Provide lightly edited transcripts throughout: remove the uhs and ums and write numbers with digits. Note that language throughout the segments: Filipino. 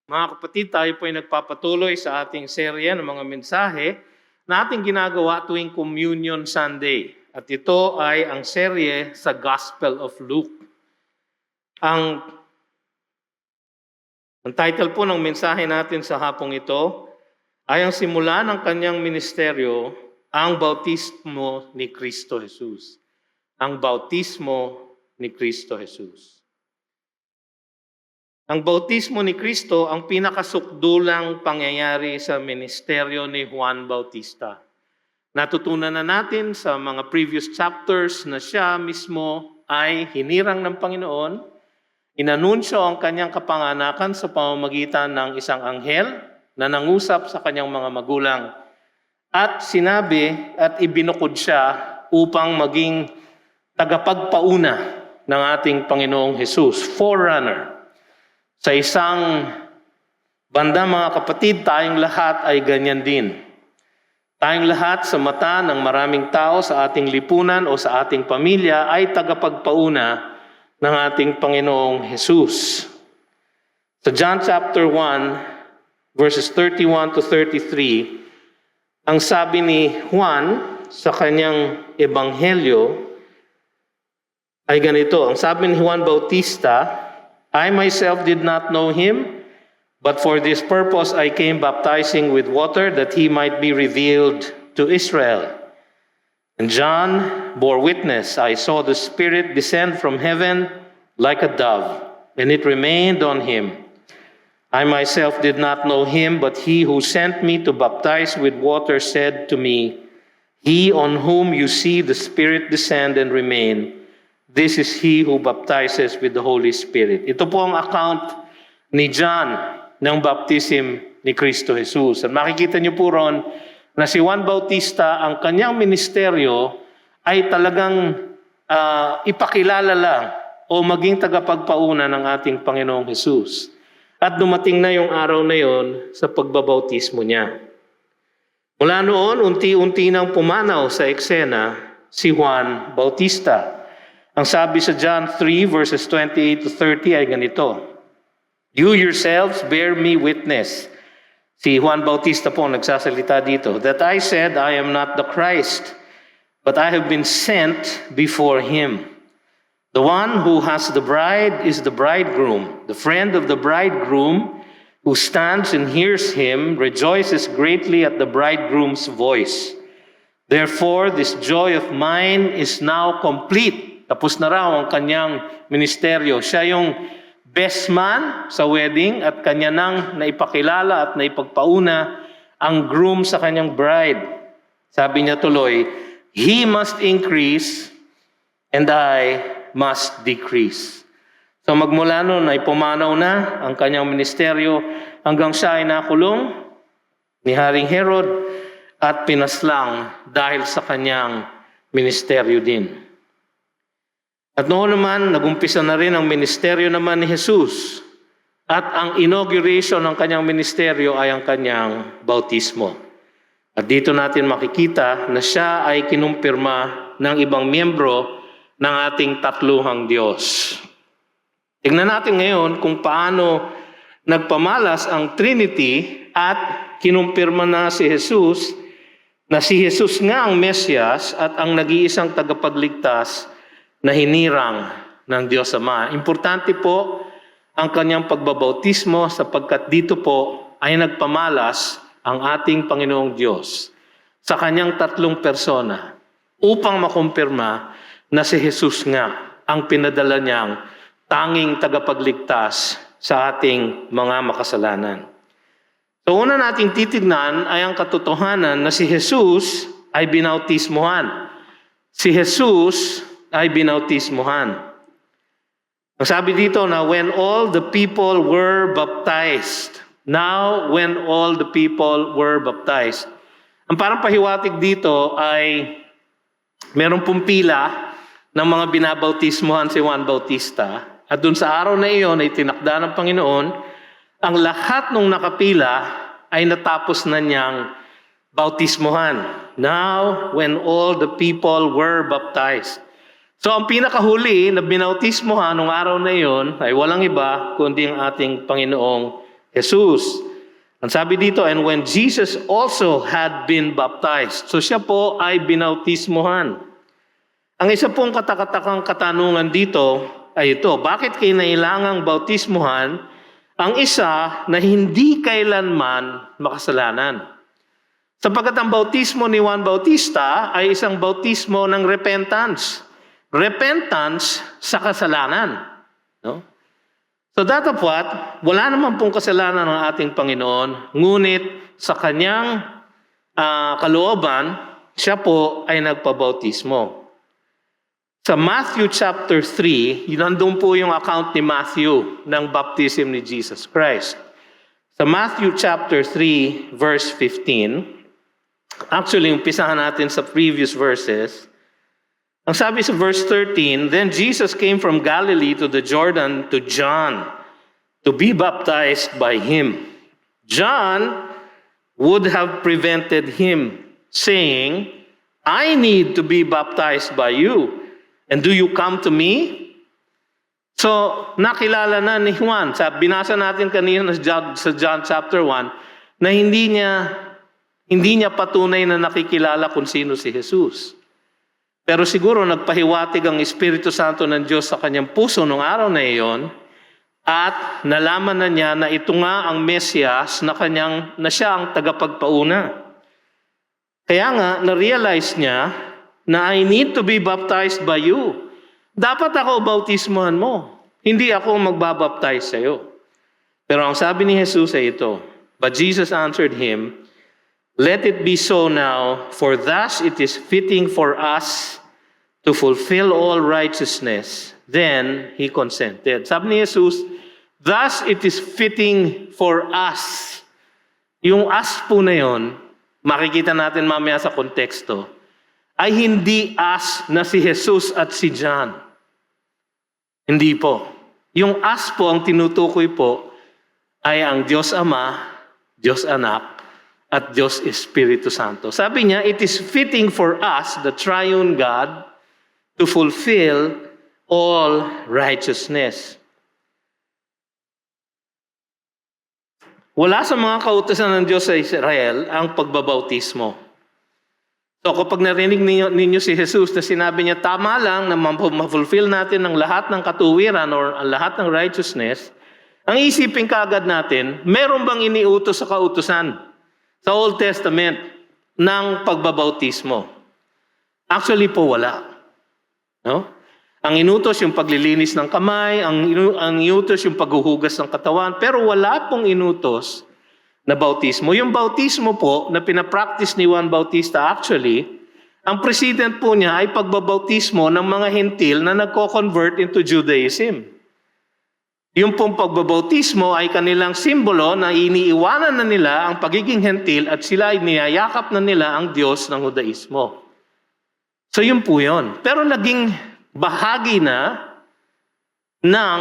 Mga kapatid, tayo po ay nagpapatuloy sa ating serye ng mga mensahe na ating ginagawa tuwing Communion Sunday. At ito ay ang serye sa Gospel of Luke. Ang title po ng mensahe natin sa hapong ito ay ang simula ng kanyang ministeryo, ang bautismo ni Kristo Jesus. Ang bautismo ni Kristo Jesus. Ang bautismo ni Kristo ang pinakasukdulang pangyayari sa ministeryo ni Juan Bautista. Natutunan na natin sa mga previous chapters na siya mismo ay hinirang ng Panginoon, inanunsyo ang kanyang kapanganakan sa pamamagitan ng isang anghel na nangusap sa kanyang mga magulang at sinabi at ibinukod siya upang maging tagapagpauna ng ating Panginoong Jesus, forerunner. Sa isang banda, mga kapatid, tayong lahat ay ganyan din. Tayong lahat sa mata ng maraming tao sa ating lipunan o sa ating pamilya ay tagapagpauna ng ating Panginoong Jesus. Sa John chapter 1, verses 31 to 33, ang sabi ni Juan sa kanyang ebanghelyo ay ganito. Ang sabi ni Juan Bautista, I myself did not know him, but for this purpose I came baptizing with water that he might be revealed to Israel. And John bore witness, I saw the Spirit descend from heaven like a dove, and it remained on him. I myself did not know him, but he who sent me to baptize with water said to me, He on whom you see the Spirit descend and remain, this is he who baptizes with the Holy Spirit. Ito po ang account ni John ng baptism ni Kristo Jesus. At makikita niyo po ron na si Juan Bautista, ang kanyang ministeryo ay talagang ipakilala lang o maging tagapagpauna ng ating Panginoong Jesus. At dumating na yung araw na yon sa pagbabautismo niya. Mula noon, unti-unti nang pumanaw sa eksena si Juan Bautista. Ang sabi sa John 3 verses 28 to 30 ay ganito, You yourselves bear me witness. Si Juan Bautista po nagsasalita dito, that I said I am not the Christ, but I have been sent before him. The one who has the bride is the bridegroom. The friend of the bridegroom who stands and hears him rejoices greatly at the bridegroom's voice. Therefore, this joy of mine is now complete. Tapos na raw ang kanyang ministeryo. Siya yung best man sa wedding at kanya nang naipakilala at naipagpauna ang groom sa kanyang bride. Sabi niya tuloy, He must increase and I must decrease. So magmula noon ay pumanaw na ang kanyang ministeryo hanggang siya ay nakulong ni Haring Herod at pinaslang dahil sa kanyang ministeryo din. At noon naman, nagumpisa na rin ang ministeryo naman ni Jesus. At ang inauguration ng kanyang ministeryo ay ang kanyang bautismo. At dito natin makikita na siya ay kinumpirma ng ibang miyembro ng ating tatluhang Diyos. Tingnan natin ngayon kung paano nagpamalas ang Trinity at kinumpirma na si Jesus nga ang Mesyas at ang nag-iisang tagapagligtas na hinirang ng Diyos Ama. Importante po ang kanyang pagbabautismo sapagkat dito po ay nagpamalas ang ating Panginoong Diyos sa kanyang tatlong persona upang makumpirma na si Jesus nga ang pinadala niyang tanging tagapagligtas sa ating mga makasalanan. So una nating titignan ay ang katotohanan na si Jesus ay binautismohan. Si Jesus ay binautismohan. Ang sabi dito na when all the people were baptized. Now, when all the people were baptized. Ang parang pahiwatig dito ay meron pong pila ng mga binabautismohan si Juan Bautista. At dun sa araw na iyon ay tinakda ng Panginoon, ang lahat ng nakapila ay natapos na niyang bautismohan. Now, when all the people were baptized. So ang pinakahuli na binautismohan nung araw na iyon ay walang iba kundi ang ating Panginoong Jesus. Ang sabi dito, and when Jesus also had been baptized. So siya po ay binautismohan. Ang isa pong katakatakang katanungan dito ay ito, bakit kinailangang bautismohan ang isa na hindi kailanman makasalanan? Sapagkat ang bautismo ni Juan Bautista ay isang bautismo ng repentance. Repentance sa kasalanan. No? So datapwat, wala naman pong kasalanan ng ating Panginoon, ngunit sa kanyang kalooban, siya po ay nagpabautismo. Sa Matthew chapter 3, nandun po yung account ni Matthew ng baptism ni Jesus Christ. Sa Matthew chapter 3, verse 15, actually, umpisahan natin sa previous verses. Ang sabi sa verse 13, then Jesus came from Galilee to the Jordan to John to be baptized by him. John would have prevented him, saying, I need to be baptized by you. And do you come to me? So, nakilala na ni Juan. Binasa natin kanina sa John chapter 1 na hindi niya patunay na nakikilala kung sino si Jesus. Pero siguro nagpahiwatig ang Espiritu Santo ng Diyos sa kanyang puso noong araw na iyon at nalaman na niya na ito nga ang Mesiyas na siya ang tagapagpauna. Kaya nga, na-realize niya na I need to be baptized by you. Dapat ako bautismohan mo. Hindi ako magbabaptize sa iyo. Pero ang sabi ni Jesus ay ito, but Jesus answered him, let it be so now, for thus it is fitting for us to fulfill all righteousness. Then he consented. Sabi ni Jesus, thus it is fitting for us. Yung us po na yun, makikita natin mamaya sa konteksto, ay hindi us na si Jesus at si John. Hindi po. Yung us po, ang tinutukoy po, ay ang Diyos Ama, Diyos Anak, at Diyos Espiritu Santo. Sabi niya, it is fitting for us, the triune God, to fulfill all righteousness. Wala sa mga kautusan ng Diyos sa Israel ang pagbabautismo. So kapag narinig ninyo si Jesus na sinabi niya, tama lang na ma-fulfill natin ang lahat ng katuwiran or ang lahat ng righteousness, ang isipin kaagad natin, meron bang iniutos sa kautusan sa Old Testament ng pagbabautismo? Actually po wala. No? Ang inutos yung paglilinis ng kamay, ang inutos yung paghuhugas ng katawan, pero wala pong inutos na bautismo. Yung bautismo po na pinapractice ni Juan Bautista actually, ang precedent po niya ay pagbabautismo ng mga hentil na nagko-convert into Judaism. Yung pong pagbabautismo ay kanilang simbolo na iniiwanan na nila ang pagiging hentil at sila ay niyayakap na nila ang Diyos ng Judaismo. So yun po yun. Pero naging bahagi na ng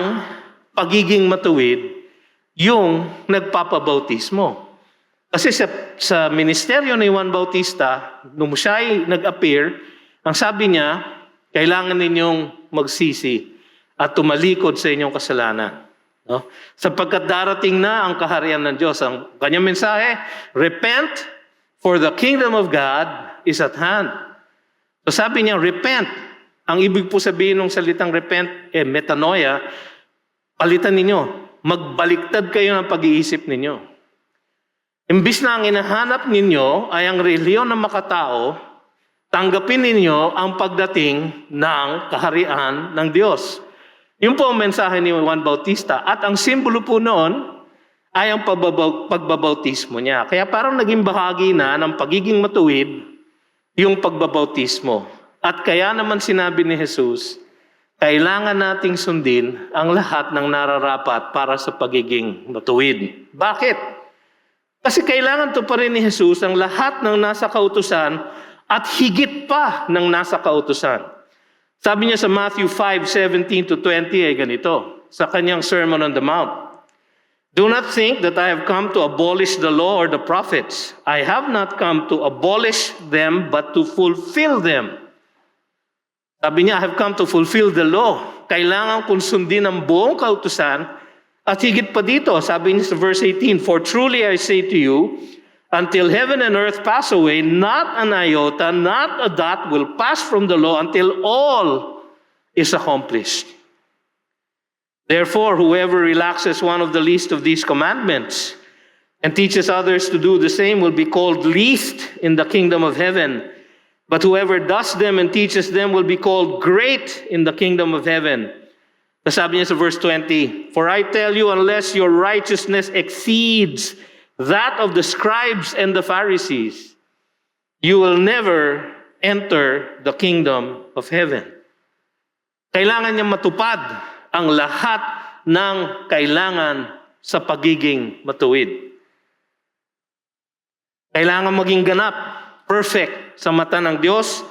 pagiging matuwid yung nagpapabautismo. Kasi sa ministeryo ni Juan Bautista, nung siya ay nag-appear, ang sabi niya, kailangan ninyong magsisi at tumalikod sa inyong kasalanan. No? Sapagkat darating na ang kaharian ng Diyos. Ang kanyang mensahe, repent, for the kingdom of God is at hand. So sabi niya, repent. Ang ibig po sabihin ng salitang repent, metanoia, palitan ninyo. Magbaliktad kayo ng pag-iisip ninyo. Imbis na ang hinahanap ninyo ay ang reliyon ng makatao, tanggapin ninyo ang pagdating ng kaharian ng Diyos. Yun po ang mensahe ni Juan Bautista. At ang simbolo po noon ay ang pagbabautismo niya. Kaya parang naging bahagi na ng pagiging matuwid yung pagbabautismo. At kaya naman sinabi ni Jesus, kailangan nating sundin ang lahat ng nararapat para sa pagiging matuwid. Bakit? Kasi kailangan to pa rin ni Jesus ang lahat ng nasa kautusan at higit pa ng nasa kautusan. Sabi niya sa Matthew 5:17-20 ay ganito, sa kanyang Sermon on the Mount. Do not think that I have come to abolish the law or the prophets. I have not come to abolish them but to fulfill them. Sabi niya, I have come to fulfill the law. Kailangan kong sundin ang buong kautusan At higit pa dito, sabi niya sa verse 18, "For truly I say to you, until heaven and earth pass away, not an iota, not a dot will pass from the law until all is accomplished. Therefore, whoever relaxes one of the least of these commandments and teaches others to do the same will be called least in the kingdom of heaven. But whoever does them and teaches them will be called great in the kingdom of heaven." Sabi niya sa verse 20, "For I tell you, unless your righteousness exceeds that of the scribes and the Pharisees, you will never enter the kingdom of heaven." Kailangan niya matupad ang lahat ng kailangan sa pagiging matuwid. Kailangan maging ganap, perfect sa mata ng Diyos,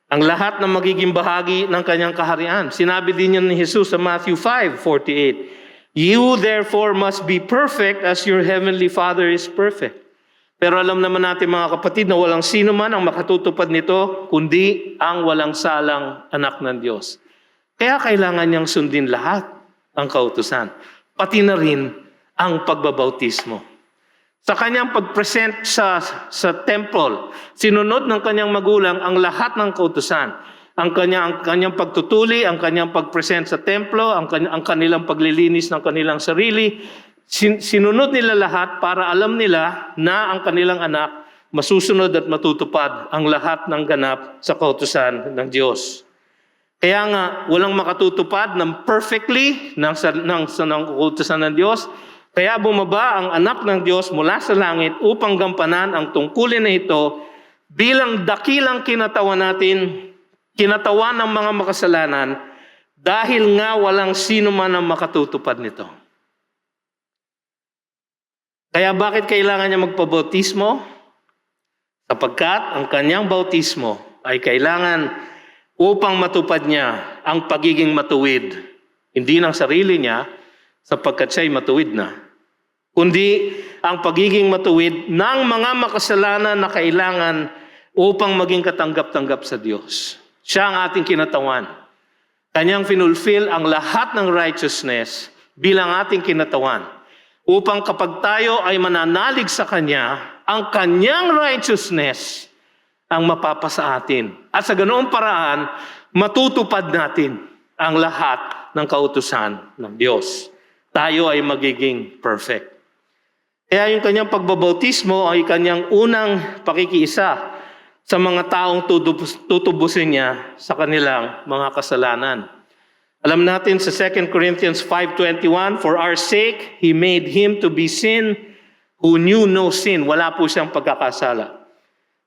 ang lahat ng magiging bahagi ng kanyang kaharian. Sinabi din yan ni Jesus sa Matthew 5:48, "You therefore must be perfect as your heavenly Father is perfect." Pero alam naman natin mga kapatid na walang sino man ang makatutupad nito kundi ang walang salang anak ng Diyos. Kaya kailangan niyang sundin lahat ang kautusan, pati na rin ang pagbabautismo. Sa kanyang pag-present sa temple, sinunod ng kanyang magulang ang lahat ng kautusan. Ang kanyang pagtutuli, ang kanyang pag-present sa templo, ang kanilang paglilinis ng kanilang sarili. Sinunod nila lahat para alam nila na ang kanilang anak masusunod at matutupad ang lahat ng ganap sa kautusan ng Diyos. Kaya nga, walang makatutupad ng perfectly ng kautusan ng Diyos. Kaya bumaba ang anak ng Diyos mula sa langit upang gampanan ang tungkulin na ito bilang dakilang kinatawan ng mga makasalanan, dahil nga walang sino man ang makatutupad nito. Kaya bakit kailangan niya magpabautismo? Sapagkat ang kanyang bautismo ay kailangan upang matupad niya ang pagiging matuwid. Hindi ng sarili niya, sapagkat siya'y matuwid na, kundi ang pagiging matuwid ng mga makasalanan na kailangan upang maging katanggap-tanggap sa Diyos. Siya ang ating kinatawan. Kanyang finulfill ang lahat ng righteousness bilang ating kinatawan, upang kapag tayo ay mananalig sa Kanya, ang Kanyang righteousness ang mapapasa atin. At sa ganoong paraan, matutupad natin ang lahat ng kautusan ng Diyos. Tayo ay magiging perfect. Kaya yung kanyang pagbabautismo ay kanyang unang pakikiisa sa mga taong tutubusin niya sa kanilang mga kasalanan. Alam natin sa 2 Corinthians 5:21, "For our sake, He made Him to be sin who knew no sin." Wala po siyang pagkakasala.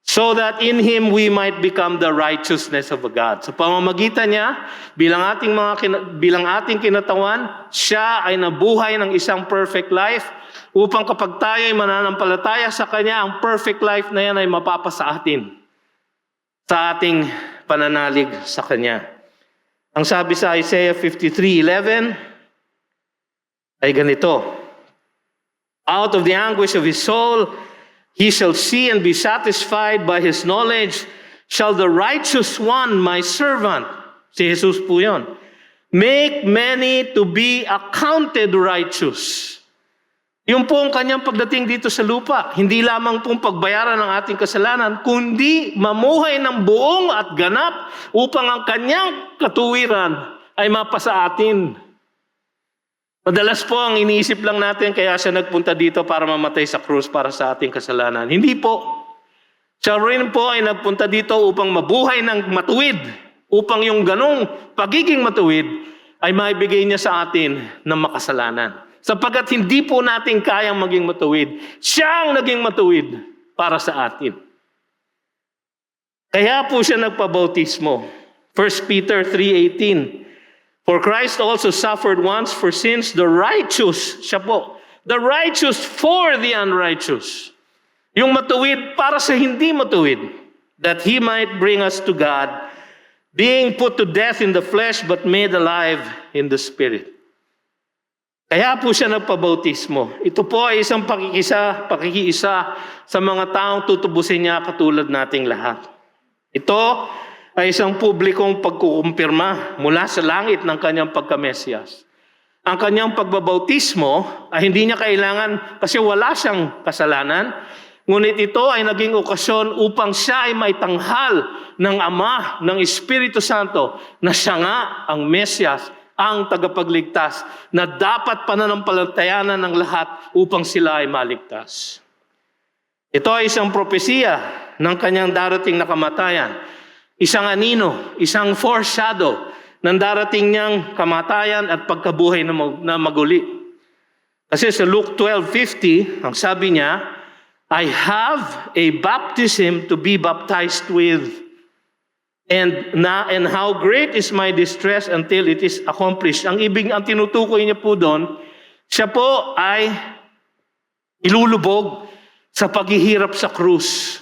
"So that in Him we might become the righteousness of God." Sa pamamagitan niya, bilang ating kinatawan, siya ay nabuhay ng isang perfect life upang kapag tayo ay mananampalataya sa Kanya, ang perfect life na yan ay mapapasa atin sa ating pananalig sa Kanya. Ang sabi sa Isaiah 53:11 ay ganito, "Out of the anguish of his soul, he shall see and be satisfied by his knowledge. Shall the righteous one, my servant," si Jesus po yun, "make many to be accounted righteous." Yung po ang kanyang pagdating dito sa lupa, hindi lamang pong pagbayaran ng ating kasalanan, kundi mamuhay ng buong at ganap upang ang kanyang katuwiran ay mapasa atin. Madalas po ang iniisip lang natin, kaya siya nagpunta dito para mamatay sa krus para sa ating kasalanan. Hindi po. Siya rin po ay nagpunta dito upang mabuhay ng matuwid, upang yung ganong pagiging matuwid ay maibigay niya sa atin ng makasalanan. Sapagkat hindi po natin kayang maging matuwid, siya ang naging matuwid para sa atin. Kaya po siya nagpabautismo. 1 Peter 3:18, "For Christ also suffered once for sins, the righteous," siya po, "the righteous for the unrighteous." Yung matuwid para sa hindi matuwid, "that He might bring us to God, being put to death in the flesh, but made alive in the Spirit." Kaya po siya nagpabautismo. Ito po ay isang pakikiisa sa mga taong tutubusin niya katulad nating lahat. Ito ay isang publikong pagkukumpirma mula sa langit ng kanyang pagka-Mesyas. ang kanyang pagbabautismo ay hindi niya kailangan kasi wala siyang kasalanan. Ngunit ito ay naging okasyon upang siya ay maitanghal ng Ama, ng Espiritu Santo na siya nga ang Mesyas, ang tagapagligtas na dapat pananampalatayanan ng lahat upang sila ay maligtas. Ito ay isang propesiya ng kanyang darating na kamatayan. Isang anino, isang foreshadow ng darating niyang kamatayan at pagkabuhay na maguli. Kasi sa Luke 12:50, ang sabi niya, I have a baptism to be baptized with, and how great is my distress until it is accomplished. Ang tinutukoy niya po doon, siya po ay ilulubog sa paghihirap sa krus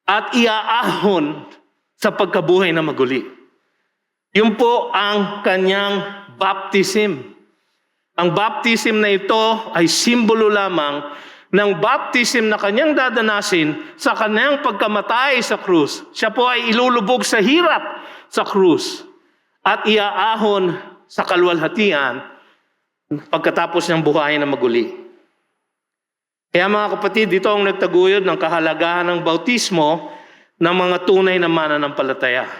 at iaahon sa pagkabuhay na maguli. Yun po ang kanyang baptism. Ang baptism na ito ay simbolo lamang ng baptism na kanyang dadanasin sa kanyang pagkamatay sa krus. Siya po ay ilulubog sa hirap sa krus at iaahon sa kaluwalhatian pagkatapos ng buhay na maguli. Kaya mga kapatid, dito ang nagtaguyod ng kahalagahan ng bautismo ng mga tunay na mananampalataya.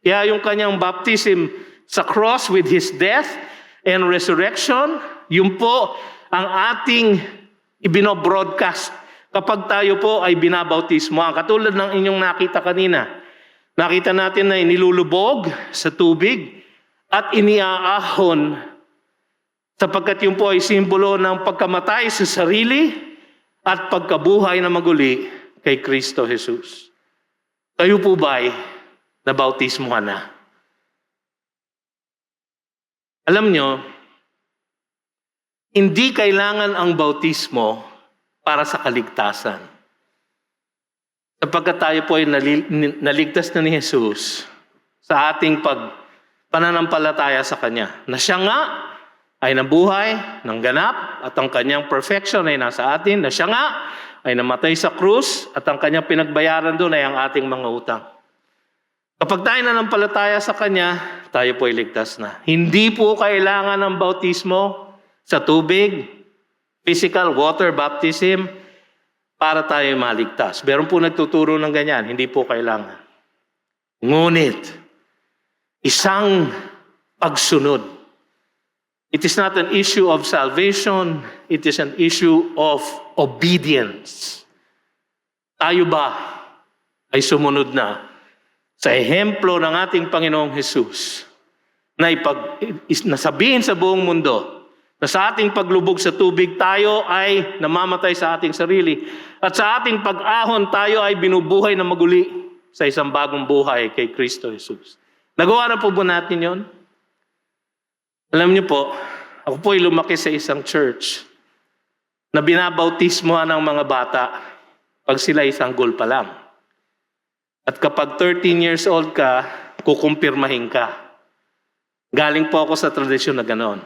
Kaya yung kanyang baptism sa cross with His death and resurrection, yun po ang ating ibinobroadcast kapag tayo po ay binabautismo. Katulad ng inyong nakita kanina. Nakita natin na inilulubog sa tubig at iniaahon sapagkat yun po ay simbolo ng pagkamatay sa sarili at pagkabuhay na maguli kay Kristo Jesus. Kayo po ba ay nabautismuhan na? Alam nyo, hindi kailangan ang bautismo para sa kaligtasan. Sapagkat tayo po ay naligtas na ni Jesus sa ating pananampalataya sa Kanya. Na siya nga ay nabuhay ng ganap at ang Kanyang perfection ay nasa atin. Na siya nga ay namatay sa krus at ang Kanyang pinagbayaran doon ay ang ating mga utang. Kapag tayo nanampalataya sa Kanya, tayo po ay ligtas na. Hindi po kailangan ng bautismo sa tubig, physical water baptism, para tayo maligtas. Meron po nagtuturo ng ganyan, hindi po kailangan. Ngunit, isang pagsunod. It is not an issue of salvation, it is an issue of obedience. Tayo ba ay sumunod na sa ehemplo ng ating Panginoong Jesus na nasabihin sa buong mundo na sa ating paglubog sa tubig tayo ay namamatay sa ating sarili at sa ating pag-ahon tayo ay binubuhay na maguli sa isang bagong buhay kay Kristo Jesus. Nagawa na po ba natin yon? Alam niyo po, ako po ay lumaki sa isang church na binabautismohan ng mga bata pag sila isang sanggol pa lang. At kapag 13 years old ka, kukumpirmahin ka. Galing po ako sa tradisyon na ganon.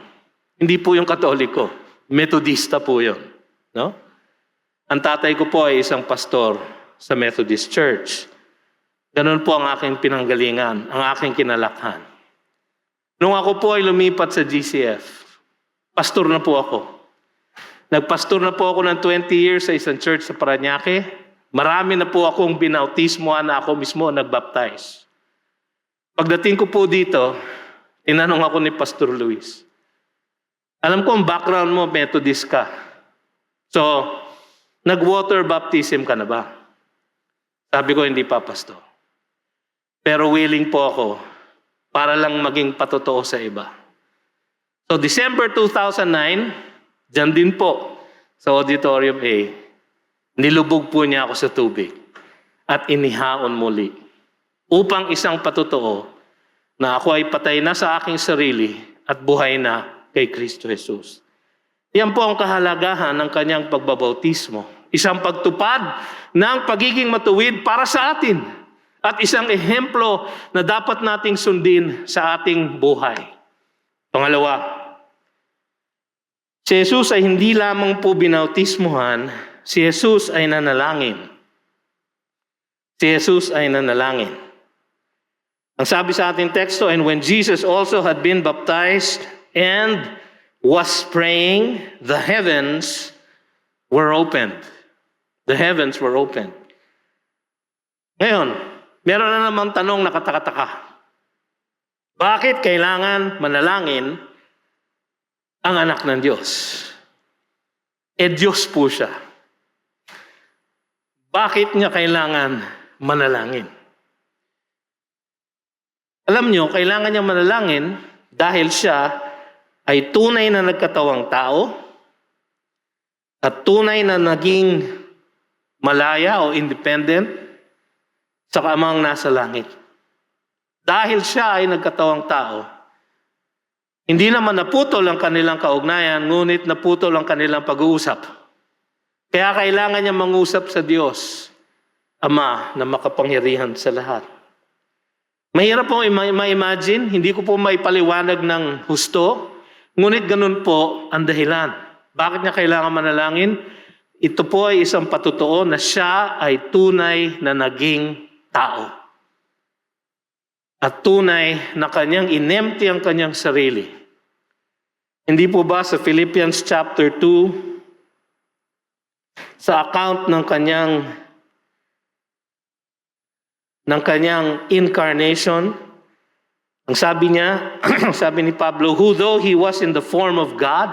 Hindi po yung Katoliko. Metodista po yun. No? Ang tatay ko po ay isang pastor sa Methodist Church. Ganon po ang aking pinanggalingan, ang aking kinalakhan. Nung ako po ay lumipat sa GCF, pastor na po ako. Nagpastor na po ako ng 20 years sa isang church sa Parañaque. Marami na po akong binautismohan na ako mismo nagbaptize. Pagdating ko po dito, tinanong ako ni Pastor Luis, alam ko ang background mo, Methodist ka. So, nag-water baptism ka na ba? Sabi ko, hindi pa, Pastor. Pero willing po ako para lang maging patotoo sa iba. So, December 2009, dyan din po sa Auditorium A, nilubog po niya ako sa tubig at inihaon muli upang isang patotoo na ako ay patay na sa aking sarili at buhay na kay Kristo Jesus. Yan po ang kahalagahan ng kanyang pagbabautismo. Isang pagtupad ng pagiging matuwid para sa atin at isang ehemplo na dapat nating sundin sa ating buhay. Pangalawa, si Jesus ay hindi lamang po binautismohan, si Jesus ay nanalangin. Si Jesus ay nanalangin. Ang sabi sa ating teksto, and when Jesus also had been baptized, and was praying, the heavens were opened. The heavens were opened. Ngayon, meron na namang tanong na katakataka. Bakit kailangan manalangin ang anak ng Diyos? Diyos po siya. Bakit niya kailangan manalangin? Alam niyo, kailangan niya manalangin dahil siya ay tunay na nagkatawang tao at tunay na naging malaya o independent sa Amang nasa langit. Dahil siya ay nagkatawang tao, hindi naman naputol ang kanilang kaugnayan, ngunit naputol ang kanilang pag-uusap. Kaya kailangan niya mangusap sa Diyos, Ama na makapangyarihan sa lahat. Mahirap pong ma-imagine, hindi ko po maipaliwanag ng husto, ngunit ganun po ang dahilan. Bakit niya kailangan manalangin? Ito po ay isang patutuo na siya ay tunay na naging tao. At tunay na kanyang inempty ang kanyang sarili. Hindi po ba sa Philippians chapter 2, sa account ng kanyang incarnation, ang sabi niya, sabi ni Pablo, who though he was in the form of God,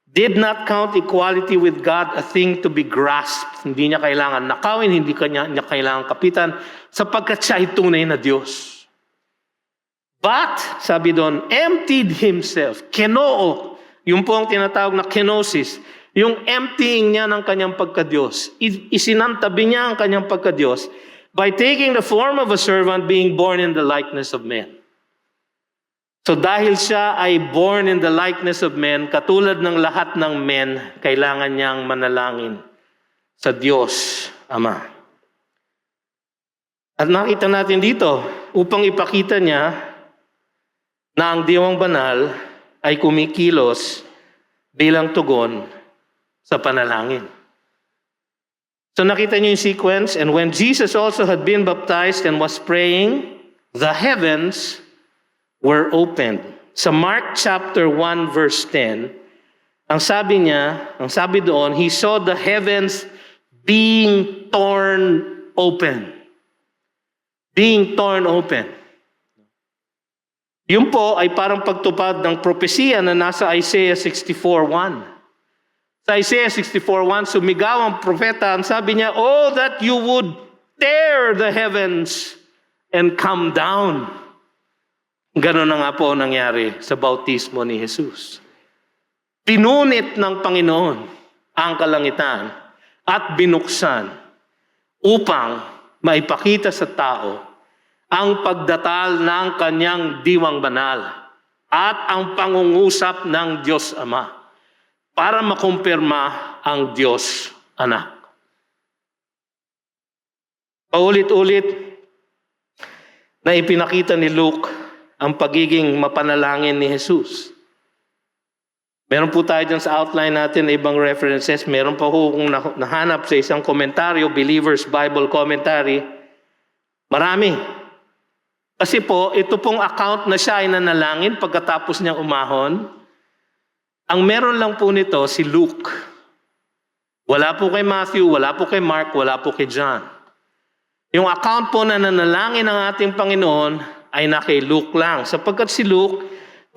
did not count equality with God a thing to be grasped. Hindi niya kailangan nakawin, hindi niya kailangan kapitan, sapagkat siya ay tunay na Diyos. But, sabi doon, emptied himself. Kenoo. Yung po ang tinatawag na kenosis. Yung emptying niya ng kanyang pagka-Diyos. Isinantabi niya ang kanyang pagka-Diyos by taking the form of a servant, being born in the likeness of men. So dahil siya ay born in the likeness of men, katulad ng lahat ng men, kailangan niyang manalangin sa Diyos, Ama. At nakita natin dito, upang ipakita niya na ang Diwang Banal ay kumikilos bilang tugon sa panalangin. So nakita niyo yung sequence, and when Jesus also had been baptized and was praying, the heavens were opened. Sa Mark chapter 1 verse 10, ang sabi doon, he saw the heavens being torn open. Being torn open. Yun po ay parang pagtupad ng propesiya na nasa Isaiah 64:1. Sa Isaiah 64:1, sumigaw ang propeta, ang sabi niya, oh, that you would tear the heavens and come down. Ganon na nga po nangyari sa bautismo ni Jesus. Pinunit ng Panginoon ang kalangitan at binuksan upang maipakita sa tao ang pagdatal ng kanyang Diwang Banal at ang pangungusap ng Diyos Ama para makumpirma ang Diyos Anak. Paulit-ulit na ipinakita ni Luke ang pagiging mapanalangin ni Jesus. Meron po tayo dyan sa outline natin ibang references. Meron pa po kung nahanap sa isang komentaryo, Believer's Bible Commentary. Marami. Kasi po, ito pong account na siya ay nanalangin pagkatapos niyang umahon. Ang meron lang po nito si Luke. Wala po kay Matthew, wala po kay Mark, wala po kay John. Yung account po na nanalangin ng ating Panginoon ay na kay Luke lang. Sapagkat si Luke,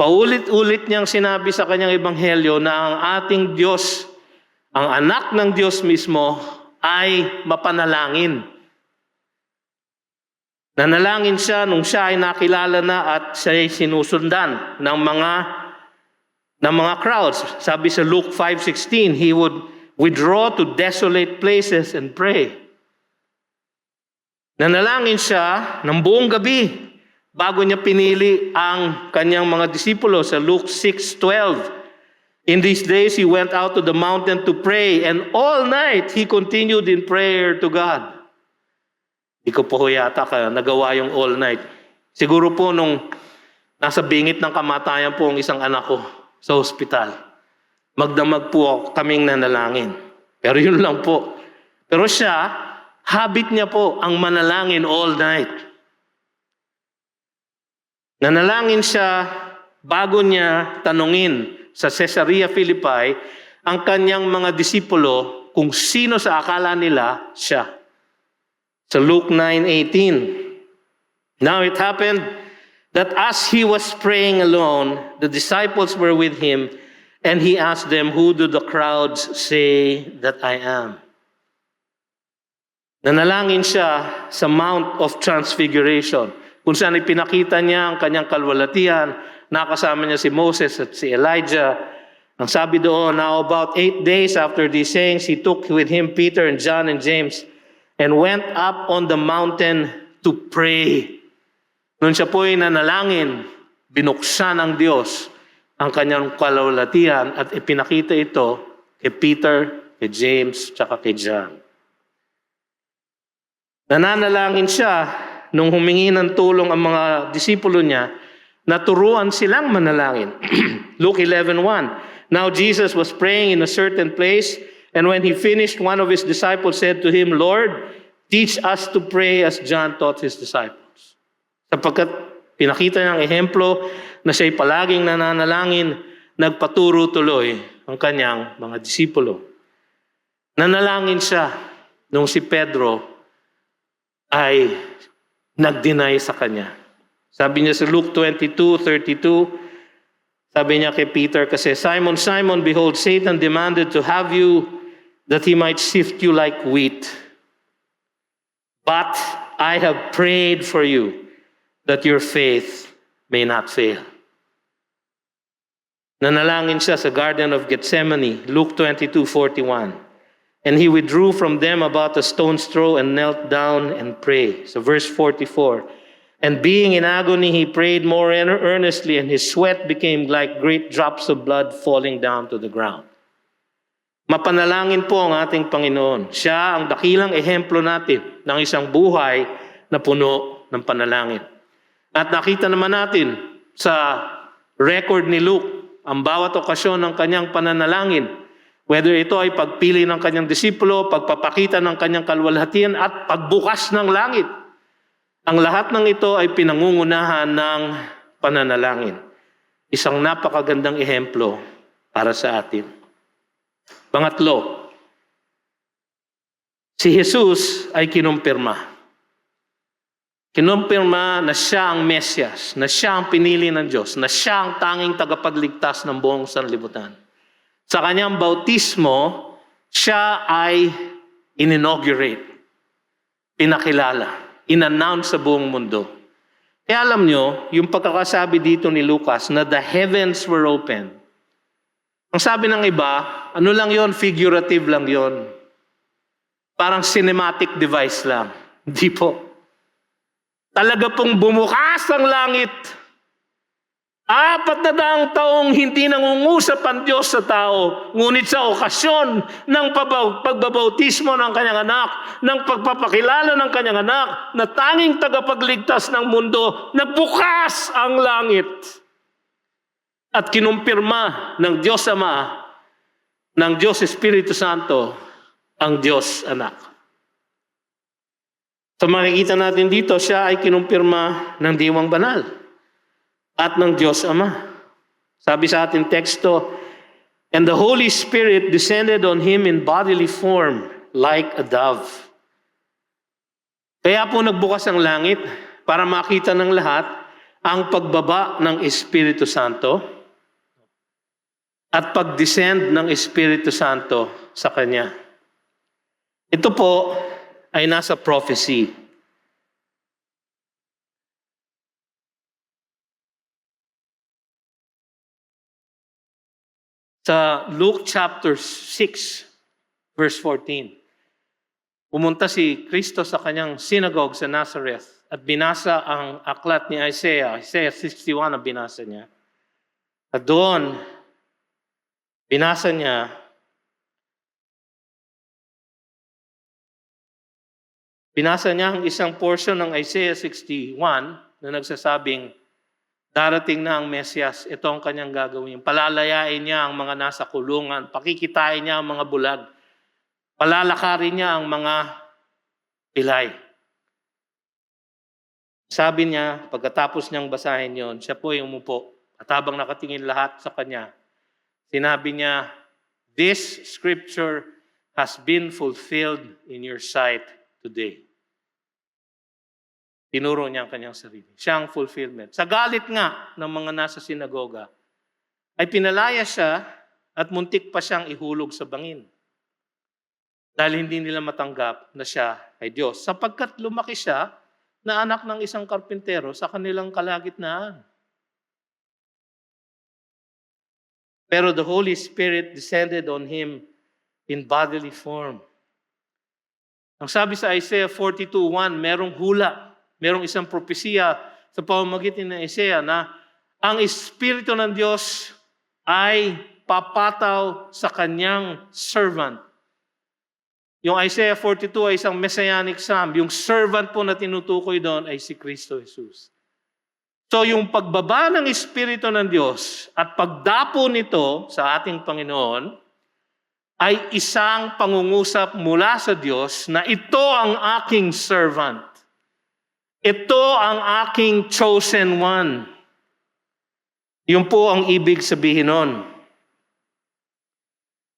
paulit-ulit niyang sinabi sa kanyang ebanghelyo na ang ating Diyos, ang anak ng Diyos mismo, ay mapanalangin. Nanalangin siya nung siya ay nakilala na at siya ay sinusundan ng mga crowds. Sabi sa Luke 5:16, he would withdraw to desolate places and pray. Nanalangin siya ng buong gabi bago niya pinili ang kanyang mga disipulo sa Luke 6:12. In these days he went out to the mountain to pray, and all night he continued in prayer to God. Di ko po yata nagawa yung all night. Siguro po nung nasa bingit ng kamatayan po ang isang anak ko sa ospital. Magdamag po kaming nanalangin. Pero yun lang po. Pero siya, habit niya po ang manalangin all night. Nanalangin siya bago niya tanungin sa Caesarea Philippi ang kanyang mga disipulo kung sino sa akala nila siya. Sa Luke 9:18. Now it happened that as he was praying alone, the disciples were with him, and he asked them, "Who do the crowds say that I am?" Nanalangin siya sa Mount of Transfiguration, kung saan ipinakita niya ang kanyang kalwalatian, nakasama niya si Moses at si Elijah. Ang sabi doon, now about 8 days after these sayings, he took with him Peter and John and James and went up on the mountain to pray. Noon siya po'y nanalangin, binuksan ng Diyos ang kanyang kalwalatian at ipinakita ito kay Peter, kay James, tsaka kay John. Nananalangin siya nung humingi ng tulong ang mga disipulo niya na turuan silang manalangin. Luke 11:1. Now Jesus was praying in a certain place, and when he finished, one of his disciples said to him, "Lord, teach us to pray as John taught his disciples." Sapagkat pinakita niyang ehemplo na siya'y palaging nananalangin, nagpaturo tuloy ang kanyang mga disipulo. Nanalangin siya nung si Pedro ay nag-deny sa kanya. Sabi niya sa Luke 22:32, sabi niya kay Peter kasi, "Simon, Simon, behold, Satan demanded to have you that he might sift you like wheat. But I have prayed for you that your faith may not fail." Nanalangin siya sa Garden of Gethsemane, Luke 22:41. And he withdrew from them about a stone's throw and knelt down and prayed. So verse 44. And being in agony, he prayed more earnestly, and his sweat became like great drops of blood falling down to the ground. Mapanalangin po ang ating Panginoon. Siya ang dakilang ehemplo natin ng isang buhay na puno ng panalangin. At nakita naman natin sa record ni Luke, ang bawat okasyon ng kanyang pananalangin, whether ito ay pagpili ng kanyang disipulo, pagpapakita ng kanyang kalwalhatian, at pagbukas ng langit. Ang lahat ng ito ay pinangungunahan ng pananalangin. Isang napakagandang ehemplo para sa atin. Pangatlo, si Jesus ay kinumpirma. Kinumpirma na siya ang Mesyas, na siya ang pinili ng Diyos, na siya ang tanging tagapagligtas ng buong sanlibutan. Sa kanyang bautismo, siya ay in-inaugurate, pinakilala, in-announce sa buong mundo. Kaya alam nyo, yung pagkakasabi dito ni Lucas na the heavens were open. Ang sabi ng iba, ano lang yon, figurative lang yon. Parang cinematic device lang. Hindi po. Talaga pong bumukas ang langit. 400 taong hindi nangungusap ang Diyos sa tao, ngunit sa okasyon ng pagbabautismo ng kanyang anak, ng pagpapakilala ng kanyang anak, na tanging tagapagligtas ng mundo, nagbukas ang langit. At kinumpirma ng Diyos Ama, ng Diyos Espiritu Santo, ang Diyos Anak. So makikita natin dito, siya ay kinumpirma ng Diwang Banal at ng Diyos Ama. Sabi sa ating teksto, and the Holy Spirit descended on him in bodily form like a dove. Kaya po nagbukas ang langit para makita ng lahat ang pagbaba ng Espiritu Santo at pag-descend ng Espiritu Santo sa Kanya. Ito po ay nasa prophecy. Sa Luke chapter 6, verse 14, pumunta si Kristo sa kanyang synagogue sa Nazareth at binasa ang aklat ni Isaiah 61 ang binasa niya. At doon, binasa niya, ang isang portion ng Isaiah 61 na nagsasabing, darating na ang Mesyas, ito ang kanyang gagawin. Palalayain niya ang mga nasa kulungan, pakikitain niya ang mga bulag, palalakarin niya ang mga pilay. Sabi niya, pagkatapos niyang basahin yon, siya po ay umupo. At habang nakatingin lahat sa kanya, Sinabi niya, "This scripture has been fulfilled in your sight today." Tinuro niya ang kanyang sarili. Siya ang fulfillment. Sa galit nga ng mga nasa sinagoga, ay pinalaya siya at muntik pa siyang ihulog sa bangin. Dahil hindi nila matanggap na siya ay Diyos. Sapagkat lumaki siya na anak ng isang karpintero sa kanilang kalagitnaan. Pero the Holy Spirit descended on him in bodily form. Ang sabi sa Isaiah 42:1, merong hula, merong isang propesiya sa pamamagitan ng Isaiah na ang Espiritu ng Diyos ay papataw sa kanyang servant. Yung Isaiah 42 ay isang messianic psalm. Yung servant po na tinutukoy doon ay si Kristo Jesus. So yung pagbaba ng Espiritu ng Diyos at pagdapo nito sa ating Panginoon ay isang pangungusap mula sa Diyos na ito ang aking servant. Ito ang aking chosen one. Yun po ang ibig sabihin nun.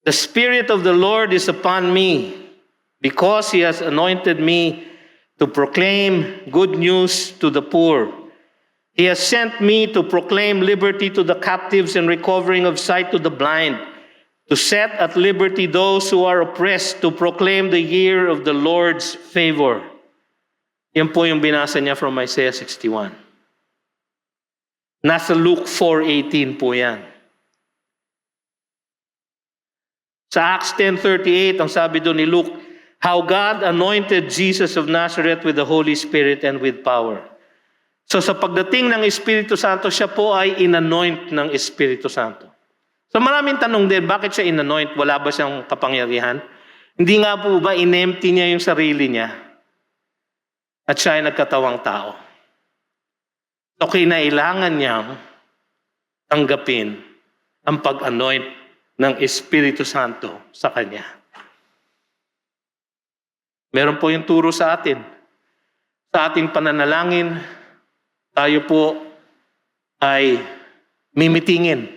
The Spirit of the Lord is upon me, because He has anointed me to proclaim good news to the poor. He has sent me to proclaim liberty to the captives and recovering of sight to the blind, to set at liberty those who are oppressed, to proclaim the year of the Lord's favor. Yan po yung binasa niya from Isaiah 61. Nasa Luke 4:18 po yan. Sa Acts 10:38, ang sabi doon ni Luke, how God anointed Jesus of Nazareth with the Holy Spirit and with power. So sa pagdating ng Espiritu Santo, siya po ay inanoint ng Espiritu Santo. So maraming tanong din, bakit siya inanoint? Wala ba siyang kapangyarihan? Hindi nga po ba inempty niya yung sarili niya? At siya ay nagkatawang tao. So kinailangan niyang tanggapin ang pag-anoint ng Espiritu Santo sa kanya. Meron po yung turo sa atin. Sa ating pananalangin, tayo po ay mimitingin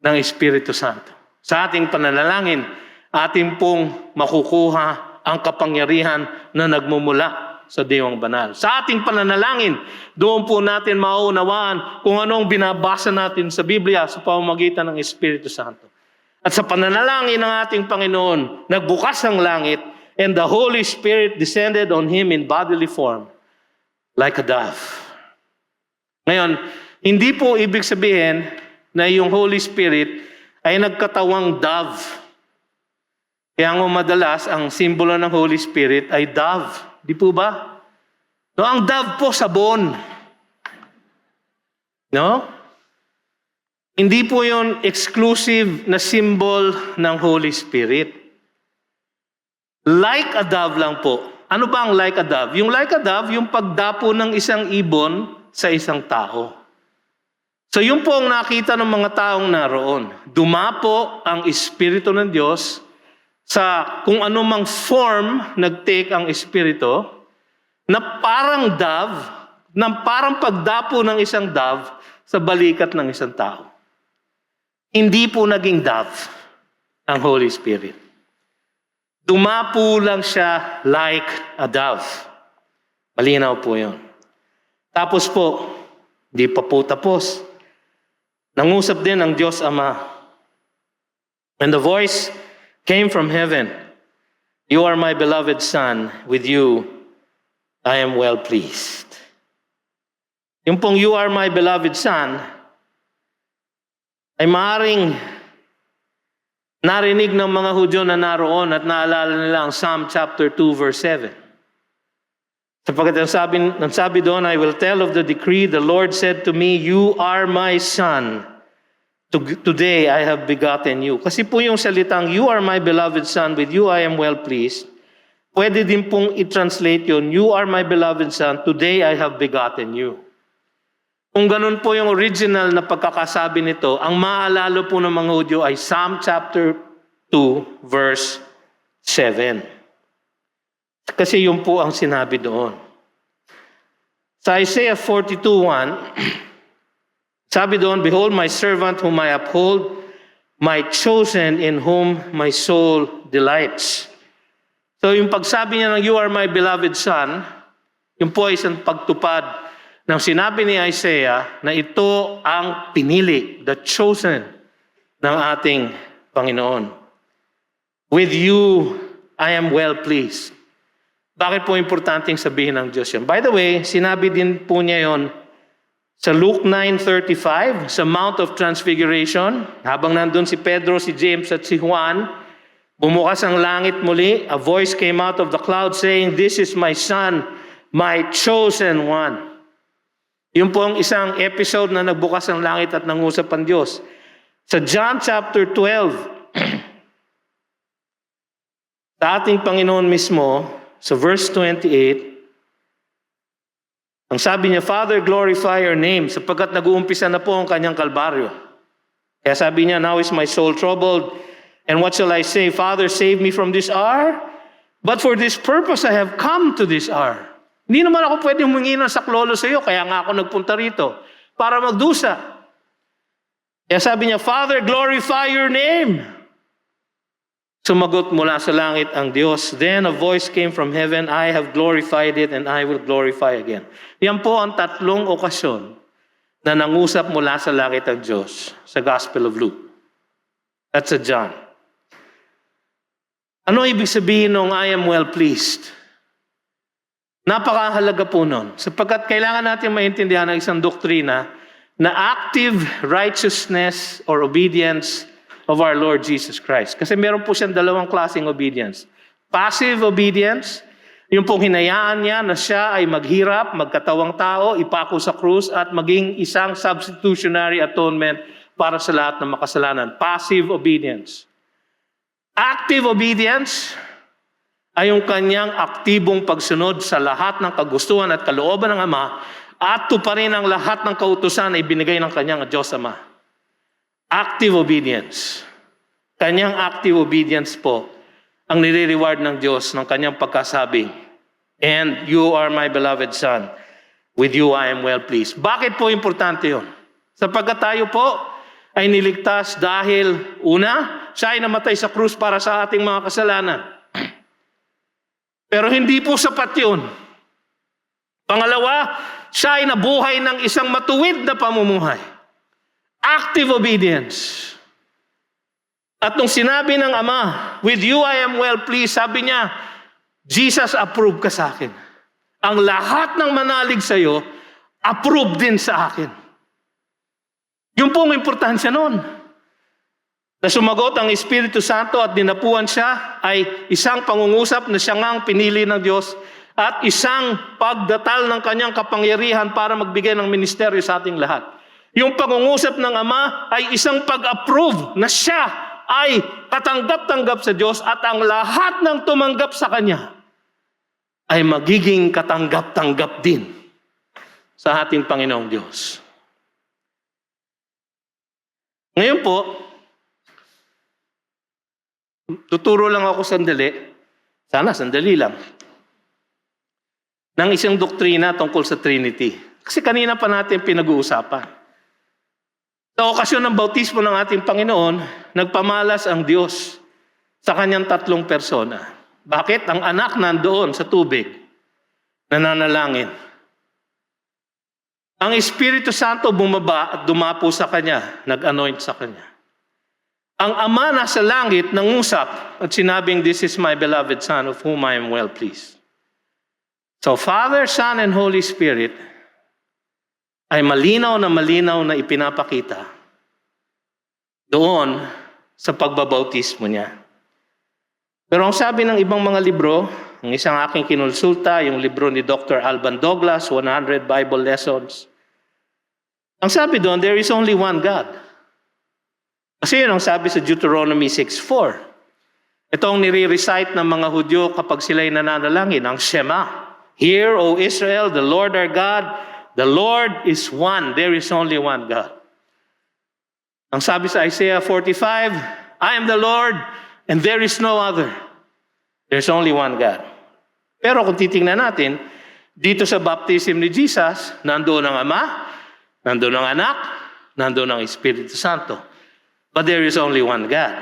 ng Espiritu Santo. Sa ating pananalangin, ating pong makukuha ang kapangyarihan na nagmumula sa Diwang Banal. Sa ating pananalangin, doon po natin mauunawaan kung anong binabasa natin sa Biblia sa pamamagitan ng Espiritu Santo. At sa pananalangin ng ating Panginoon, nagbukas ang langit, and the Holy Spirit descended on Him in bodily form, like a dove. Ngayon, hindi po ibig sabihin na yung Holy Spirit ay nagkatawang dove. Kaya nga madalas, ang simbolo ng Holy Spirit ay dove. Di po ba? No, ang dove po sabon. No? Hindi po yun exclusive na symbol ng Holy Spirit. Like a dove lang po. Ano ba ang like a dove? Yung like a dove, yung pagdapo ng isang ibon sa isang tao. So yun po ang nakita ng mga taong naroon. Dumapo ang Espiritu ng Diyos sa kung anumang form nag-take ang Espiritu na parang dove, na parang pagdapo ng isang dove sa balikat ng isang tao. Hindi po naging dove ang Holy Spirit. Dumapo lang siya like a dove. Malinaw po yun. Tapos po, di pa po tapos. Nangusap din ang Diyos Ama. And the voice came from heaven, "You are my beloved Son, with you I am well pleased." Yung pong "You are my beloved Son" ay maaaring narinig ng mga Hudyo na naroon at naalala nila ang Psalm chapter 2 verse 7. Sapagkat ang sabi doon, "I will tell of the decree, the Lord said to me, you are my son. Today I have begotten you." Kasi po yung salitang, "You are my beloved Son, with you I am well pleased," pwede din pong i-translate yun, "You are my beloved Son, today I have begotten you." Kung ganun po yung original na pagkakasabi nito, ang maalala po ng mga Hudyo ay Psalm chapter 2 verse 7. Kasi yun po ang sinabi doon. Sa Isaiah 42:1, sabi doon, "Behold my servant whom I uphold, my chosen in whom my soul delights. So yung pagsabi niya ng you are my beloved son, yung po ay isang pagtupad ng sinabi ni Isaiah na ito ang pinili, the chosen ng ating Panginoon. With you, I am well pleased. Bakit po importanteng sabihin ng Diyos yun? By the way, sinabi din po niya yon sa Luke 9:35, sa Mount of Transfiguration, habang nandun si Pedro, si James at si Juan, bumukas ang langit muli, a voice came out of the cloud saying, "This is my son, my chosen one." Yun po ang isang episode na nagbukas ang langit at nangusap ang Diyos. Sa John chapter 12, sa ating Panginoon mismo, sa verse 28, ang sabi niya, "Father, glorify your name," sapagkat nag-uumpisa na po ang kanyang kalbaryo. Kaya sabi niya, "Now is my soul troubled, and what shall I say? Father, save me from this hour? But for this purpose I have come to this hour." Hindi naman ako pwede humingi ng saklolo sa iyo, kaya nga ako nagpunta rito, para magdusa. Kaya sabi niya, "Father, glorify your name." Sumagot mula sa langit ang Diyos. Then a voice came from heaven, "I have glorified it and I will glorify again." Yan po ang tatlong okasyon na nangusap mula sa langit ang Diyos sa Gospel of Luke. That's a John. Ano ibig sabihin ng I am well pleased? Napakahalaga po nun. Sapagkat kailangan natin maintindihan ng isang doktrina na active righteousness or obedience of our Lord Jesus Christ. Kasi meron po siyang dalawang klaseng obedience. Passive obedience, yung pong hinayaan niya na siya ay maghirap, magkatawang tao, ipako sa krus at maging isang substitutionary atonement para sa lahat ng makasalanan. Passive obedience. Active obedience ay yung kanyang aktibong pagsunod sa lahat ng kagustuhan at kalooban ng Ama at tuparin ang lahat ng kautusan na ibinigay ng kanyang Diyos Ama. Active obedience. Kanyang active obedience po ang nire-reward ng Diyos ng kanyang pagkasabi, "And you are my beloved son. With you I am well pleased." Bakit po importante yun? Sapagkat tayo po ay niligtas dahil una, siya ay namatay sa krus para sa ating mga kasalanan. Pero hindi po sapat yun. Pangalawa, siya ay nabuhay ng isang matuwid na pamumuhay. Active obedience. At nung sinabi ng Ama, "With you I am well pleased," sabi niya, "Jesus, approve ka sa akin. Ang lahat ng manalig sa iyo, approve din sa akin." Yung pong importansya nun. Na sumagot ang Espiritu Santo at dinapuan siya ay isang pangungusap na siya ngang pinili ng Diyos at isang pagdatal ng kanyang kapangyarihan para magbigay ng ministeryo sa ating lahat. Yung pangungusap ng Ama ay isang pag-approve na siya ay katanggap-tanggap sa Diyos at ang lahat ng tumanggap sa Kanya ay magiging katanggap-tanggap din sa ating Panginoong Diyos. Ngayon po, tuturo lang ako sandali, sana sandali lang, ng isang doktrina tungkol sa Trinity. Kasi kanina pa natin pinag-uusapan. Sa okasyon ng bautismo ng ating Panginoon, nagpamalas ang Diyos sa kanyang tatlong persona. Bakit? Ang anak nandoon sa tubig, nananalangin. Ang Espiritu Santo bumaba at dumapo sa kanya, nag-anoint sa kanya. Ang Ama nasa langit nangusap at sinabing, "This is my beloved Son of whom I am well pleased." So Father, Son, and Holy Spirit ay malinaw na ipinapakita doon sa pagbabautismo niya. Pero ang sabi ng ibang mga libro, ang isang aking kinonsulta, yung libro ni Dr. Alban Douglas, 100 Bible Lessons, ang sabi doon, there is only one God. Kasi yun ang sabi sa Deuteronomy 6:4. Ito ang nire-recite ng mga Hudyo kapag sila'y nananalangin, ang Shema. "Hear, O Israel, the Lord our God, the Lord is one. There is only one God." Ang sabi sa Isaiah 45, "I am the Lord and there is no other. There's only one God." Pero kung titingnan natin, dito sa baptism ni Jesus, nandoon ang Ama, nandoon ang Anak, nandoon ang Espiritu Santo. but there is only one God.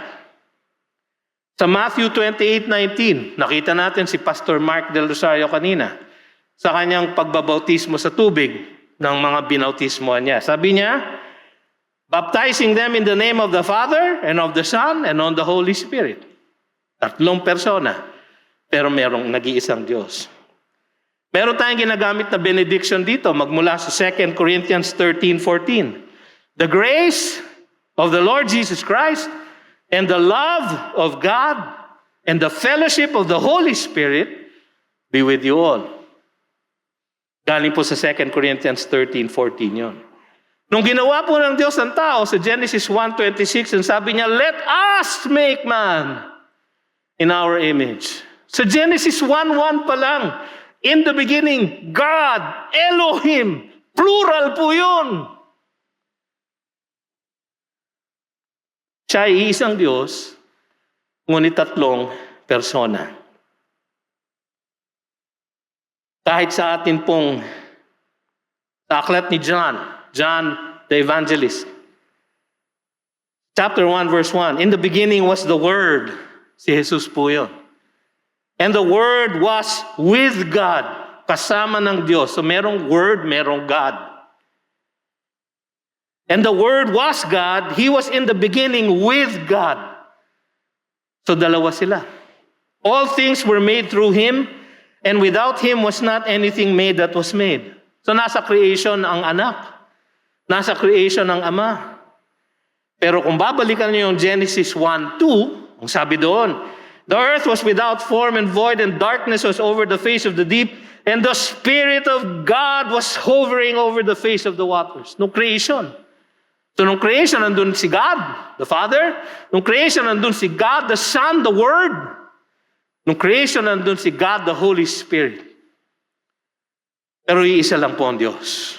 Sa Matthew 28:19, nakita natin si Pastor Mark Del Rosario kanina sa kanyang pagbabautismo sa tubig ng mga binautismoan niya. Sabi niya, baptizing them in the name of the Father and of the Son and on the Holy Spirit. 3 persona, pero merong nag-iisang Diyos. Meron tayong ginagamit na benediction dito, magmula sa 2 Corinthians 13:14. The grace of the Lord Jesus Christ and the love of God and the fellowship of the Holy Spirit be with you all. Galing po sa 2 Corinthians 13:14 yun. Nung ginawa po ng Diyos ang tao sa Genesis 1:26, and sabi niya, let us make man in our image. Sa Genesis 1:1 pa lang, in the beginning, God, Elohim, plural po yun. Siya ay isang Diyos, ngunit 3 persona. Kahit sa atin pong sa aklat ni John the Evangelist, chapter 1 verse 1, in the beginning was the Word, si Jesus po yun. And the Word was with God, kasama ng Diyos. So merong Word, merong God. And the Word was God, He was in the beginning with God. So dalawa sila. All things were made through Him, and without Him was not anything made that was made. So nasa creation ang anak. Nasa creation ang ama. Pero kung babalikan niyo yung Genesis 1:2, ang sabi doon, the earth was without form and void, and darkness was over the face of the deep, and the Spirit of God was hovering over the face of the waters. No creation. So nung creation, nandun si God, the Father. Nung creation, nandun si God, the Son, the Word. Nung creation, nandun si God, the Holy Spirit. Pero iisa lang po ang Diyos.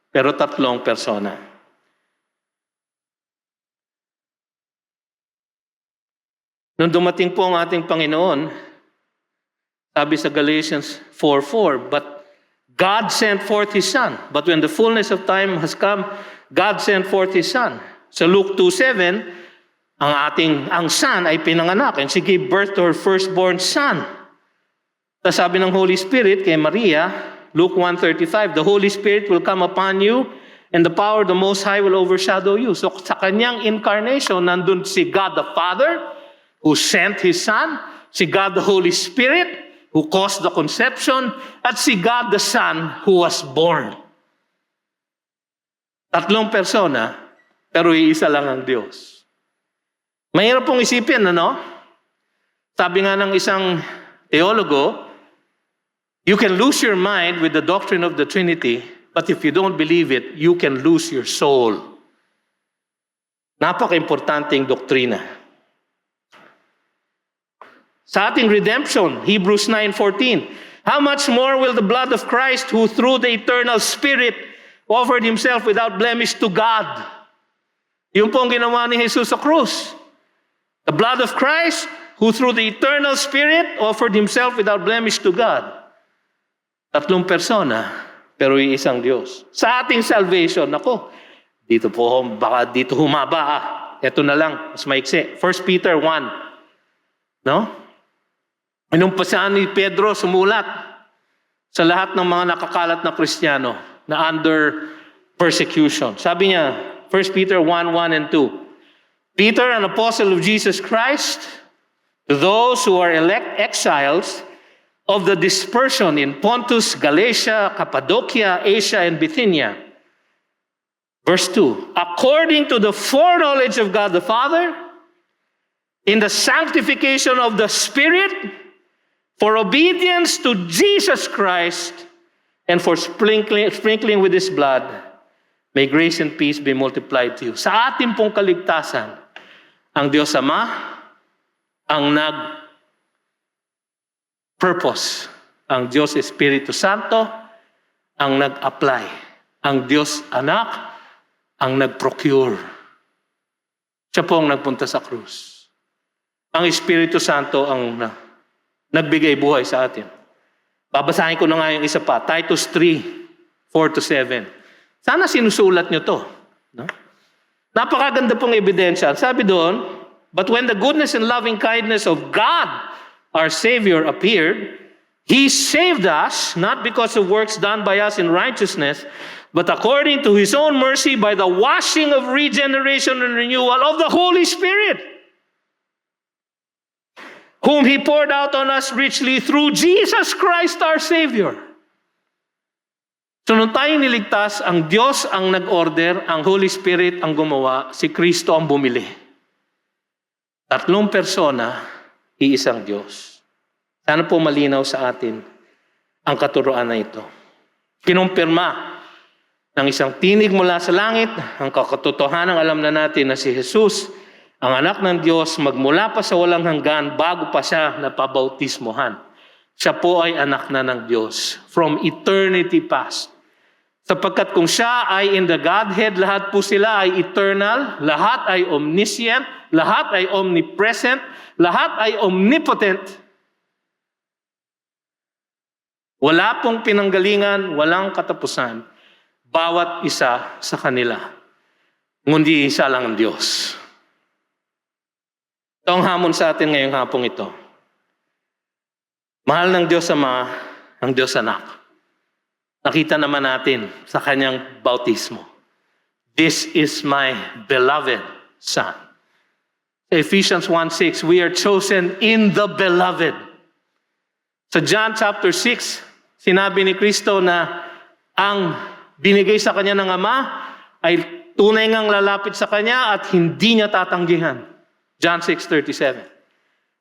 Pero 3 persona. Nung dumating po ang ating Panginoon, sabi sa Galatians 4:4, but God sent forth His Son. But when the fullness of time has come, God sent forth His Son. Sa Luke 2:7, ang Son ay pinanganak, and she gave birth to her firstborn son. Tapos sabi ng Holy Spirit kay Maria, Luke 1:35, the Holy Spirit will come upon you, and the power of the Most High will overshadow you. So sa kanyang incarnation, nandun si God the Father, who sent His Son, si God the Holy Spirit, who caused the conception, at si God the Son, who was born. 3 persona, pero iisa lang ang Diyos. Mahirap pong isipin, ano? Sabi nga ng isang teologo, you can lose your mind with the doctrine of the Trinity, but if you don't believe it, you can lose your soul. Napaka-importanting doktrina. Sa ating redemption, Hebrews 9:14, how much more will the blood of Christ, who through the eternal Spirit offered Himself without blemish to God. Yung po ang ginawa ni Jesus sa krus. The blood of Christ, who through the eternal Spirit offered Himself without blemish to God. 3 persona, pero iisang Diyos. Sa ating salvation, ako, dito po, baka dito humaba. Ito na lang, mas maiksi. 1 Peter 1. No? Inumpasaan ni Pedro sumulat sa lahat ng mga nakakalat na Kristiyano na under persecution. Sabi niya, 1 Peter 1:1 and 2. Peter, an apostle of Jesus Christ, to those who are elect exiles of the dispersion in Pontus, Galatia, Cappadocia, Asia, and Bithynia. Verse 2, according to the foreknowledge of God the Father, in the sanctification of the Spirit, for obedience to Jesus Christ, and for sprinkling with His blood, may grace and peace be multiplied to you. Sa ating pong kaligtasan, ang Diyos Ama ang nag-purpose. Ang Diyos Espiritu Santo ang nag-apply. Ang Diyos Anak ang nag-procure. Siya po ang nagpunta sa krus. Ang Espiritu Santo ang nagbigay buhay sa atin. Babasahin ko na nga yung isa pa, Titus 3:4-7. Sana sinusulat nyo to. No? Napakaganda pong ebidensya. Sabi doon, but when the goodness and loving kindness of God, our Savior, appeared, He saved us, not because of works done by us in righteousness, but according to His own mercy by the washing of regeneration and renewal of the Holy Spirit, whom He poured out on us richly through Jesus Christ our Savior. So nung tayo niligtas, ang Diyos ang nag-order, ang Holy Spirit ang gumawa, si Kristo ang bumili. Tatlong persona, iisang Diyos. Sana po malinaw sa atin ang katuruan na ito. Kinumpirma ng isang tinig mula sa langit, ang katotohanan alam na natin na si Jesus, ang anak ng Diyos, magmula pa sa walang hanggan bago pa siya napabautismohan. Siya po ay anak na ng Diyos from eternity past. Sapagkat kung siya ay in the Godhead, lahat po sila ay eternal, lahat ay omniscient, lahat ay omnipresent, lahat ay omnipotent. Wala pong pinanggalingan, walang katapusan, bawat isa sa kanila. Ngundi isa lang ang Diyos. Ito ang hamon sa atin ngayong hapong ito. Mahal ng Diyos Ama, ang Diyos Anak. Nakita naman natin sa kanyang bautismo. This is my beloved Son. Ephesians 1:6, we are chosen in the beloved. Sa John chapter 6, sinabi ni Kristo na ang binigay sa kanya ng Ama ay tunay ngang lalapit sa kanya at hindi niya tatanggihan. John 6:37.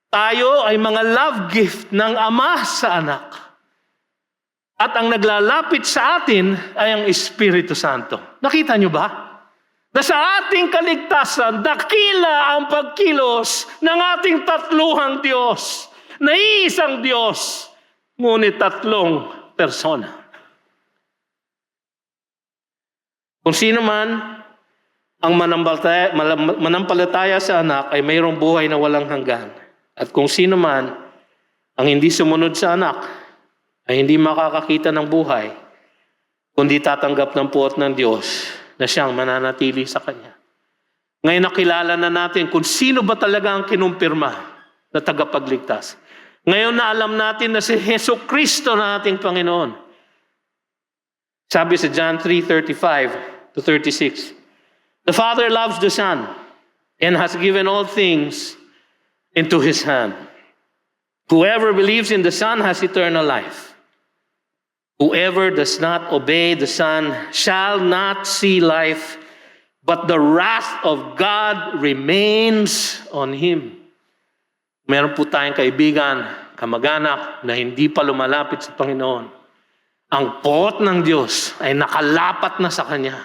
Tayo ay mga love gift ng Ama sa Anak. At ang naglalapit sa atin ay ang Espiritu Santo. Nakita niyo ba? Na sa ating kaligtasan, dakila ang pagkilos ng ating tatluhang Diyos. Na iisang Diyos, ngunit tatlong persona. Kung sino man ang manampalataya sa anak ay mayroong buhay na walang hanggan. At kung sino man ang hindi sumunod sa anak ay hindi makakakita ng buhay, kundi tatanggap ng puot ng Diyos na siyang mananatili sa Kanya. Ngayon nakilala na natin kung sino ba talaga ang kinumpirma na tagapagligtas. Ngayon na alam natin na si Hesus Kristo na ating Panginoon. Sabi sa John 3:35-36, the Father loves the Son and has given all things into His hand. Whoever believes in the Son has eternal life. Whoever does not obey the Son shall not see life, but the wrath of God remains on him. Meron po tayong kaibigan, kamag-anak na hindi pa lumalapit sa Panginoon. Ang puot ng Diyos ay nakalapat na sa Kanya.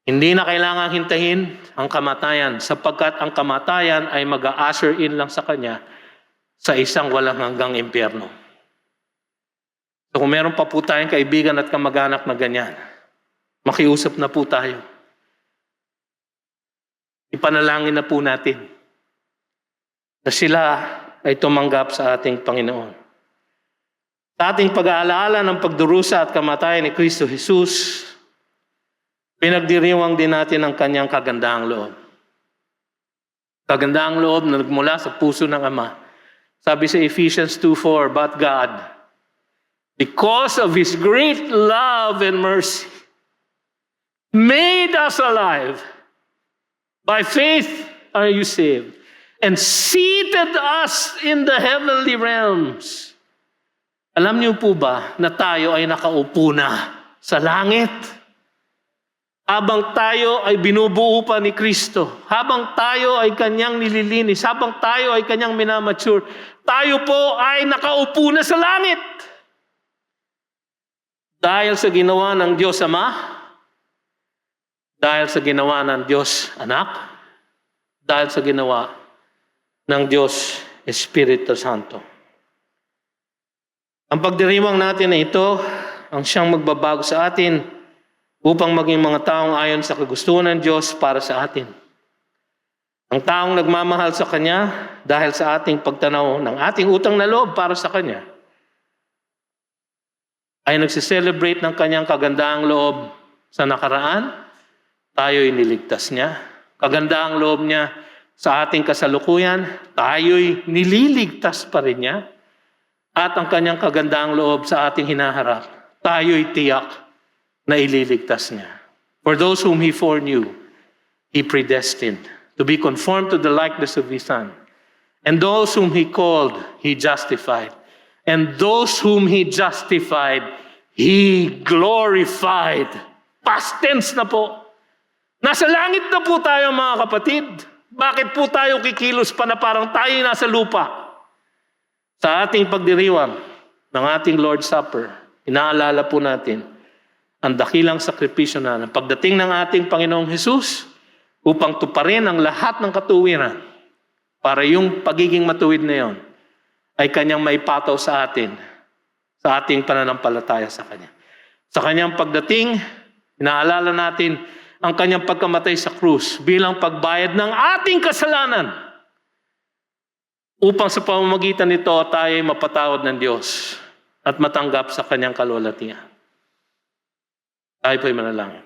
Hindi na kailangang hintayin ang kamatayan sapagkat ang kamatayan ay mag-a-usher in lang sa Kanya sa isang walang hanggang impyerno. So kung meron pa po tayong kaibigan at kamag-anak na ganyan, makiusap na po tayo. Ipanalangin na po natin na sila ay tumanggap sa ating Panginoon. Sa ating pag-aalaala ng pagdurusa at kamatayan ni Kristo Jesus, pinagdiriwang din natin ang kanyang kagandahang loob. Kagandahang loob na nagmula sa puso ng Ama. Sabi sa Ephesians 2:4, but God, because of His great love and mercy, made us alive. By faith are you saved, and seated us in the heavenly realms. Alam niyo po ba na tayo ay nakaupo na sa langit? Habang tayo ay binubuo pa ni Kristo, habang tayo ay Kanyang nililinis, habang tayo ay Kanyang minamature, tayo po ay nakaupo na sa langit. Dahil sa ginawa ng Diyos Ama, dahil sa ginawa ng Diyos Anak, dahil sa ginawa ng Diyos Espiritu Santo. Ang pagdiriwang natin na ito, ang siyang magbabago sa atin upang maging mga taong ayon sa kagustuhan ng Diyos para sa atin. Ang taong nagmamahal sa Kanya dahil sa ating pagtanaw ng ating utang na loob para sa Kanya, ay nagsiselebrate ng Kanyang kagandahang loob sa nakaraan tayo'y niligtas niya. Kaganda ang loob niya sa ating kasalukuyan, tayo'y nililigtas pa rin niya. At ang kanyang kagandaang loob sa ating hinaharap, tayo'y tiyak na ililigtas niya. For those whom He foreknew, He predestined to be conformed to the likeness of His Son. And those whom He called, He justified. And those whom He justified, He glorified. Past tense na po. Nasa langit na po tayo mga kapatid. Bakit po tayo kikilos pa na parang tayo nasa lupa? Sa ating pagdiriwang ng ating Lord's Supper, inaalala po natin ang dakilang sakripisyo na pagdating ng ating Panginoong Hesus upang tuparin ang lahat ng katuwiran para yung pagiging matuwid na yon ay kanyang maipataw sa atin, sa ating pananampalataya sa Kanya. Sa kanyang pagdating, inaalala natin ang kanyang pagkamatay sa krus bilang pagbayad ng ating kasalanan upang sa pamamagitan nito tayo ay mapatawad ng Diyos at matanggap sa kanyang kalwalhatian. Tayo po'y manalangin.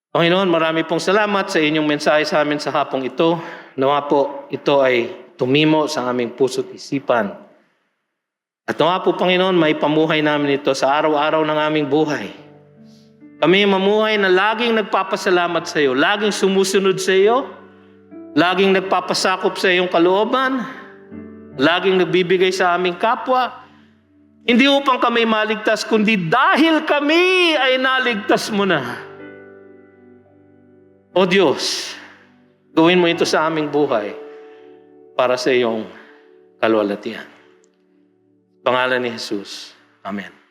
Panginoon, marami pong salamat sa inyong mensahe sa amin sa hapong ito. Nawa po ito ay tumimo sa aming puso't isipan. At nawa po, Panginoon, may pamuhay namin ito sa araw-araw ng aming buhay. Kami mamuhay na laging nagpapasalamat sa iyo, laging sumusunod sa iyo, laging nagpapasakop sa iyong kalooban, laging nagbibigay sa aming kapwa, hindi upang kami maligtas, kundi dahil kami ay naligtas mo na. O Diyos, gawin mo ito sa aming buhay para sa iyong kalwalhatian. Pangalan ni Jesus. Amen.